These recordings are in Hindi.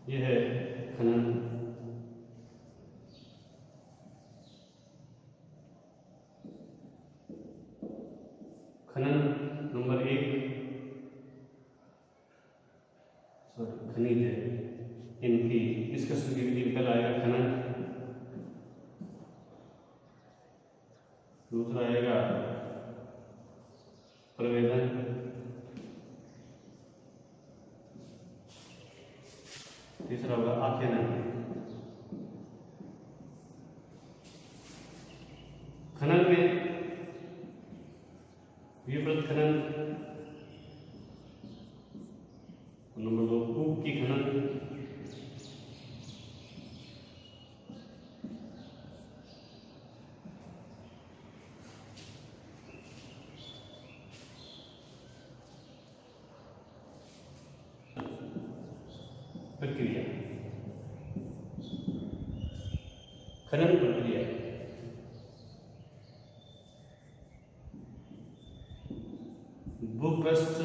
यह है खनन। खनन नंबर 1 खनिज है, इनकी डिस्कशन की विधि निकल आएगा खनन। दूसरा आएगा प्रवेदन, तीसरा होगा आखेनन। खनन में विपरीत खनन, नंबर 2 कूप की खनन, प्रक्रिया, खनन प्रक्रिया। भूपृष्ठ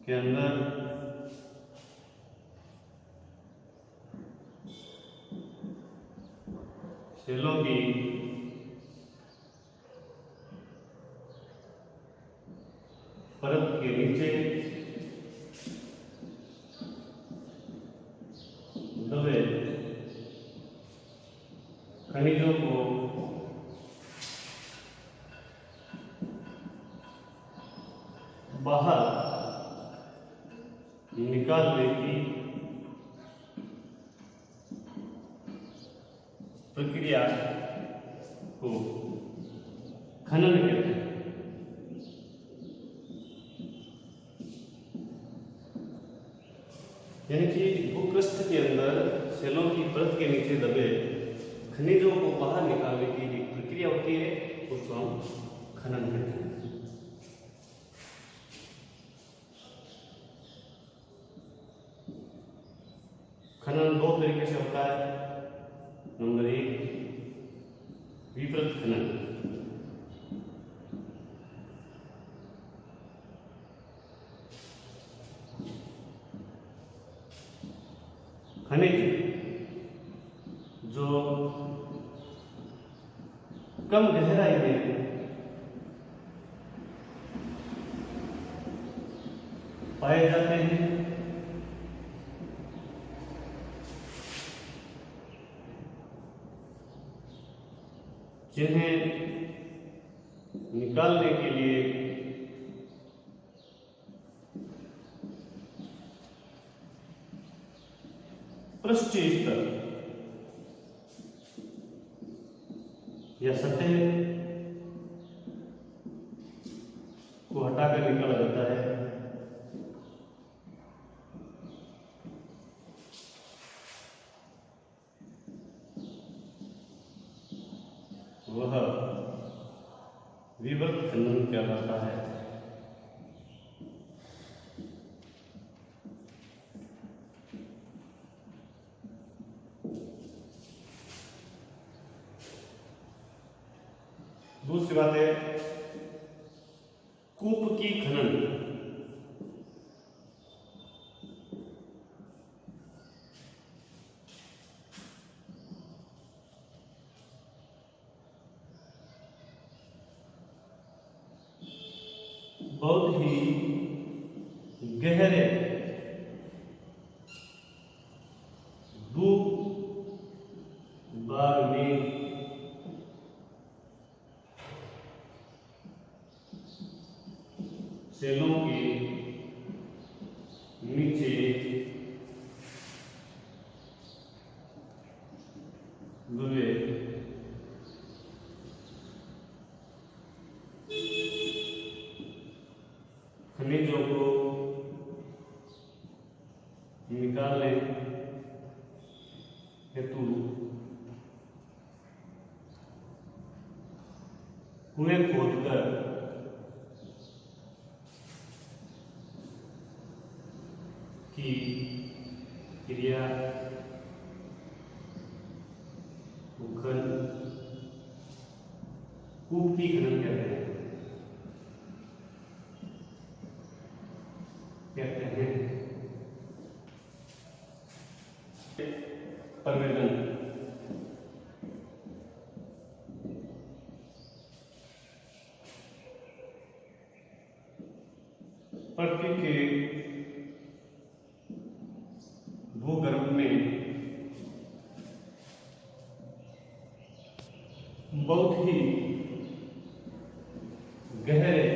के अंदर सेलों की परत के नीचे दबे खनिजों को बाहर निकालने की प्रक्रिया को खनन कहते हैं। यानी कि भूपृष्ठ के अंदर सेलों की परत के नीचे दबे खनिजों को बाहर निकालने की एक प्रक्रिया होती है, उसको हम खनन कहते हैं। खनन 2 तरीके से होता है। नंबर 1 विपरीत खनन। खनिज जो कम गहराई में पाए जाते हैं, जिन्हें निकालने के लिए पृष्ठीय स्तर या सतह को हटाकर निकाला जाता है। वह विवृत खनन कहलाता है। दूसरी बात है कूप की खनन। बहुत ही गहरे भूभाग में सेलों के नीचे दबे खनिजों को निकालने हेतु कुएं खोदकर की क्रिया कूप की खनन कहते हैं। परवेदन। पृथ्वी के भूगर्भ में बहुत ही गहरे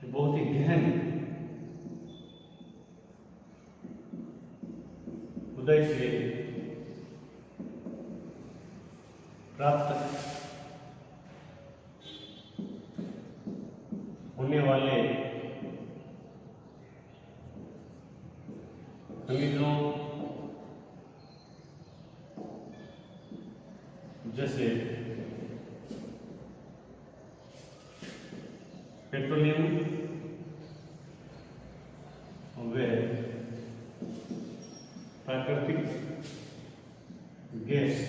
बहुत ही गहन उदय से प्राप्त होने वाले खनिजों जैसे पेट्रोलियम व प्राकृतिक गैस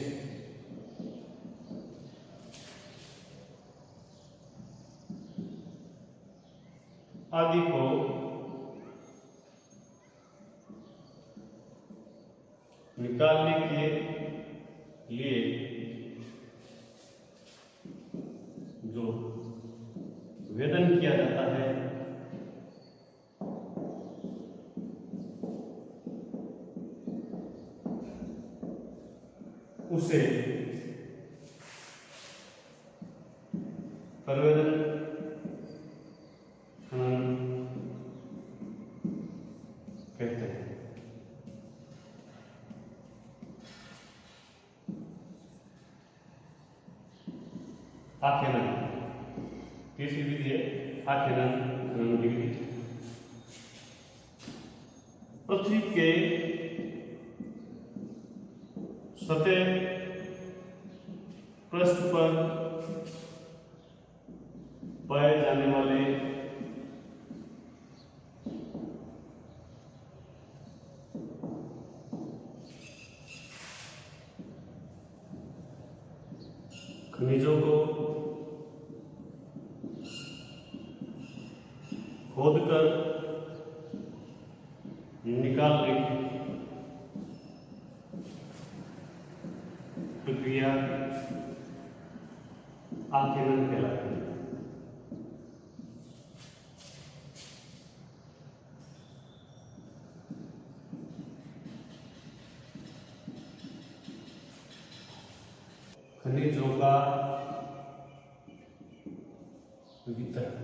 आदि को निकालने के लिए जो वेदन किया जाता है उसे परवेदन खनन कहते हैं। आखेनन तीसरी विधि है आखेनन खनन की विधि। पृथ्वी के सतह पृष्ठ पर पाए जाने वाले खनिजों को खोदकर निकालने की प्रक्रिया आखेनन कहलाती है। खनिजों का वितरण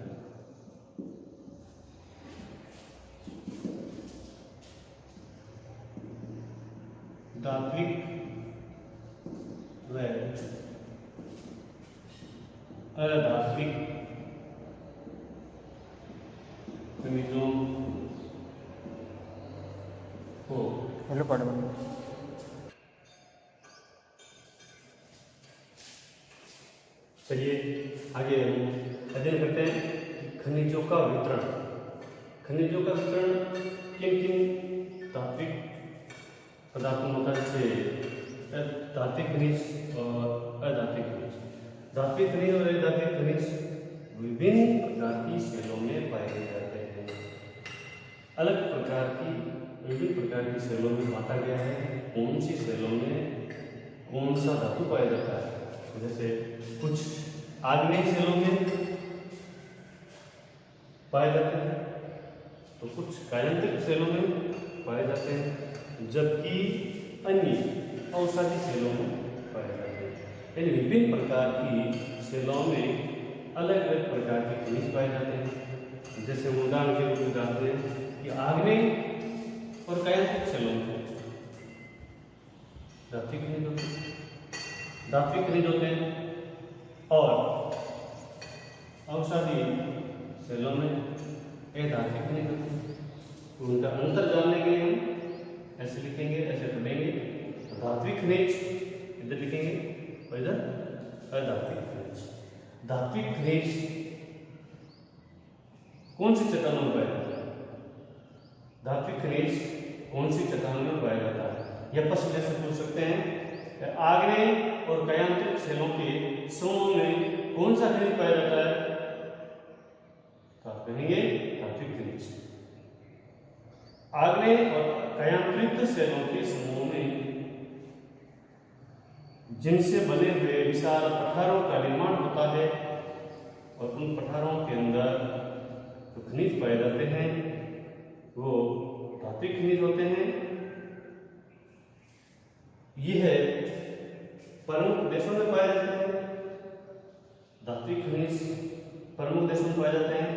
धात्विक व अधात्विक खनिजों को चलिए आगे अध्ययन करते हैं खनिजों का वितरण। खनिजों का वितरण किन किन धात्विक पदार्थों में होता है, जैसे धात्विक खनिज और अधात्विक खनिज। धात्विक खनिज और अधात्विक खनिज विभिन्न प्रकार की सेलों में पाए जाते हैं। अलग प्रकार की विभिन्न प्रकार की सेलों में बांटा गया है कौन सी सेलों में कौन सा धातु पाया जाता है। जैसे कुछ आग्नेय सेलों में पाए जाते हैं तो कुछ कायांतरिक सेलों में पाए जाते हैं, जबकि अन्य औषधि सेलों में पाए जाते हैं। इन विभिन्न प्रकार की सेलों में अलग अलग प्रकार के खनिज पाए जाते हैं। जैसे उदाहरण के रूप में जानते हैं कि आग्नेय और कायांतरिक सेलों में धात्विक खनिज होते हैं, धात्विक खनिज होते हैं, और औषधि सेलों में अधात्विक खनिज होते हैं। उनका अंतर जानने के लिए हम ऐसे लिखेंगे, ऐसे पढ़ेंगे। धात्विक खनिज इधर लिखेंगे और इधर अधात्विक खनिज। धात्विक खनिज कौन सी चट्टानों में पाया जाता है? धात्विक खनिज कौन सी चट्टानों में पाया जाता है? यह प्रश्न जैसे पूछ सकते हैं आग्नेय और कायांतरिक सेलों के समूह में कौन सा खनिज पाया जाता है? तो आप कहेंगे धात्विक खनिज। आग्नेय और कायांतरित सेलों के समूह में जिनसे बने हुए विशाल पठारों का निर्माण होता है और उन पठारों के अंदर जो खनिज पाए जाते हैं वो धात्विक खनिज होते हैं। यह प्रमुख देशों में पाए जाते हैं। धात्विक खनिज प्रमुख देशों में पाए जाते हैं।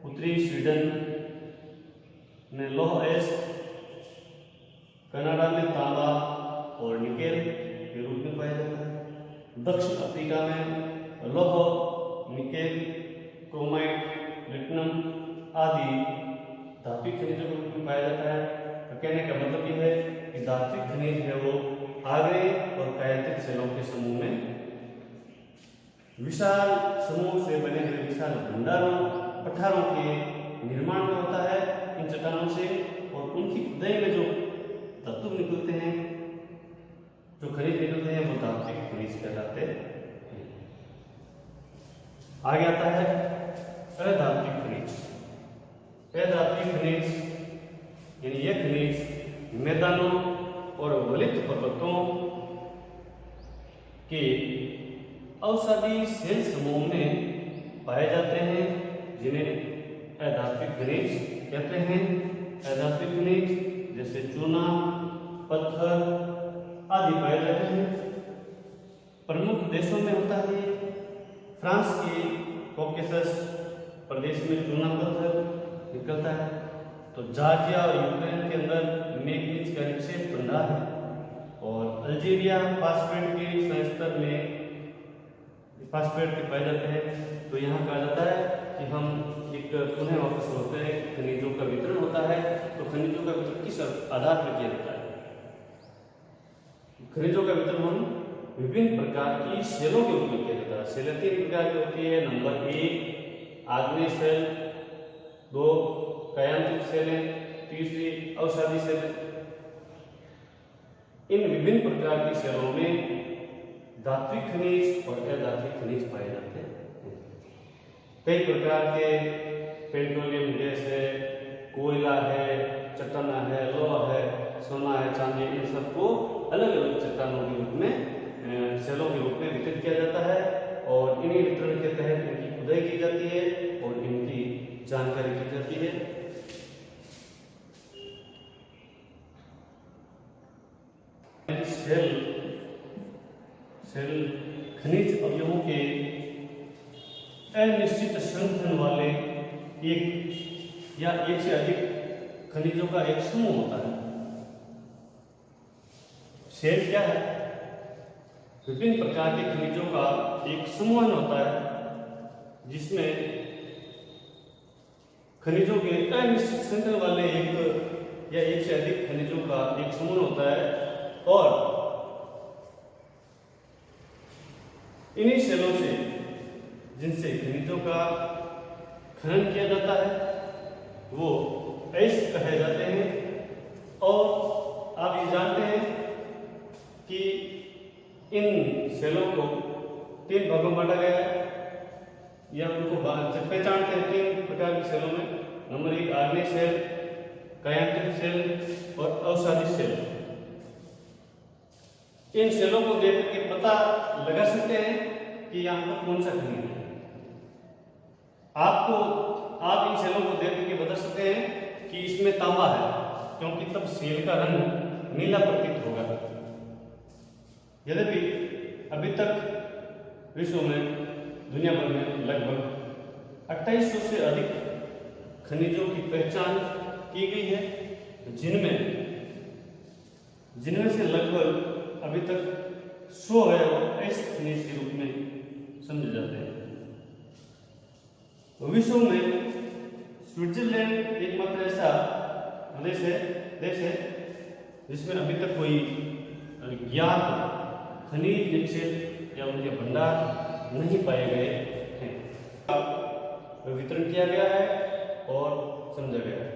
उत्तरी स्वीडन में लौह अयस्क, कनाडा में तांबा और निकेल के रूप में पाया जाता है। दक्षिण अफ्रीका में लौह, निकेल, क्रोमाइट, प्लेटिनम आदि धात्विक खनिजों के रूप में पाया जाता है। तो कहने का मतलब यह है कि धात्विक खनिज है वो आग्नेय और कायांतरित सेलों के समूह में विशाल समूह से बने हुए विशाल भंडारों पठारों के निर्माण में होता है इन चट्टानों से, और उनकी खुदाई में जो तत्व निकलते हैं, जो खनिज निकलते हैं, वो धात्विक खनिज कहलाते हैं। आगे आता है अधात्विक खनिज। अधात्विक खनिज यानी यह खनिज मैदानों और वलित पर्वतों के अवसादी सेल समूह में पाए जाते हैं, जिन्हें अधात्विक खनिज कहते हैं। अधात्विक खनिज जैसे चूना, पत्थर आदि पाए जाते हैं। प्रमुख देशों में होता है फ्रांस के कॉकेसस प्रदेश में चूना पत्थर निकलता है। तो जॉर्जिया और यूक्रेन के अंदर मैग्नीज का निक्षेप भंडार है। और अल्जीरिया फास्फेट के संस्तर में फास्फेट के पाए जाते हैं। तो यहाँ कहा जाता है कि हम एक पुनः वापस होते हैं, खनिजों का वितरण होता है। तो खनिजों का वितरण किस आधार पर किया जाता है? खनिजों का वितरण हम विभिन्न प्रकार की सेलों के रूप में किया जाता है। सेलें तीन प्रकार की होती है। नंबर 1 आग्नेय सेल, 2 कायांतरित सेलें, तीसरी अवसादी सेलें। इन विभिन्न प्रकार की सेलों में धात्विक खनिज और अधात्विक खनिज पाए जाते हैं। कई प्रकार के पेट्रोलियम गैस है, कोयला है, चट्टाना है, लोहा है, सोना है, चांदी, इन सबको अलग अलग चट्टानों के रूप में सेलों के रूप में वितरित किया जाता है। और इन्हीं वितरण के तहत इनकी खुदाई की जाती है और इनकी जानकारी की जाती है। सेल खनिज अवयवों के अनिश्चित संगठन वाले एक या एक से अधिक खनिजों का एक समूह होता है। सेल क्या है? विभिन्न प्रकार के खनिजों का एक समूह होता है, जिसमें खनिजों के अनिश्चित संगठन वाले एक या एक से अधिक खनिजों का एक समूह होता है। और इन्हीं सेलों से जिनसे खनिजों का खनन किया जाता है वो अयस्क कहे जाते हैं। और आप ये जानते हैं कि इन सेलों को 3 भागों में बांटा गया है, या उनको पहचानते हैं 3 प्रकार की सेलों में। नंबर 1 आग्नेय सेल, कायांतरित सेल और अवसादी सेल। इन सेलों को देख के पता लगा सकते हैं कि यहाँ पर कौन सा खनिज है। आप इन सेलों को देख के बता सकते हैं कि इसमें तांबा है, क्योंकि तब सेल का रंग नीला प्रतीत होगा। यद्यपि अभी तक विश्व में दुनिया भर में लगभग 2800 से अधिक खनिजों की पहचान की गई है, जिनमें से लगभग अभी तक 100 है वो अयस्क खनिज के रूप में समझे जाते हैं। विश्व में स्विट्जरलैंड एकमात्र ऐसा देश है जिसमें अभी तक कोई ज्ञात खनिज निक्षेप या उनके भंडार नहीं पाए गए हैं। वितरण किया गया है और समझा गया है।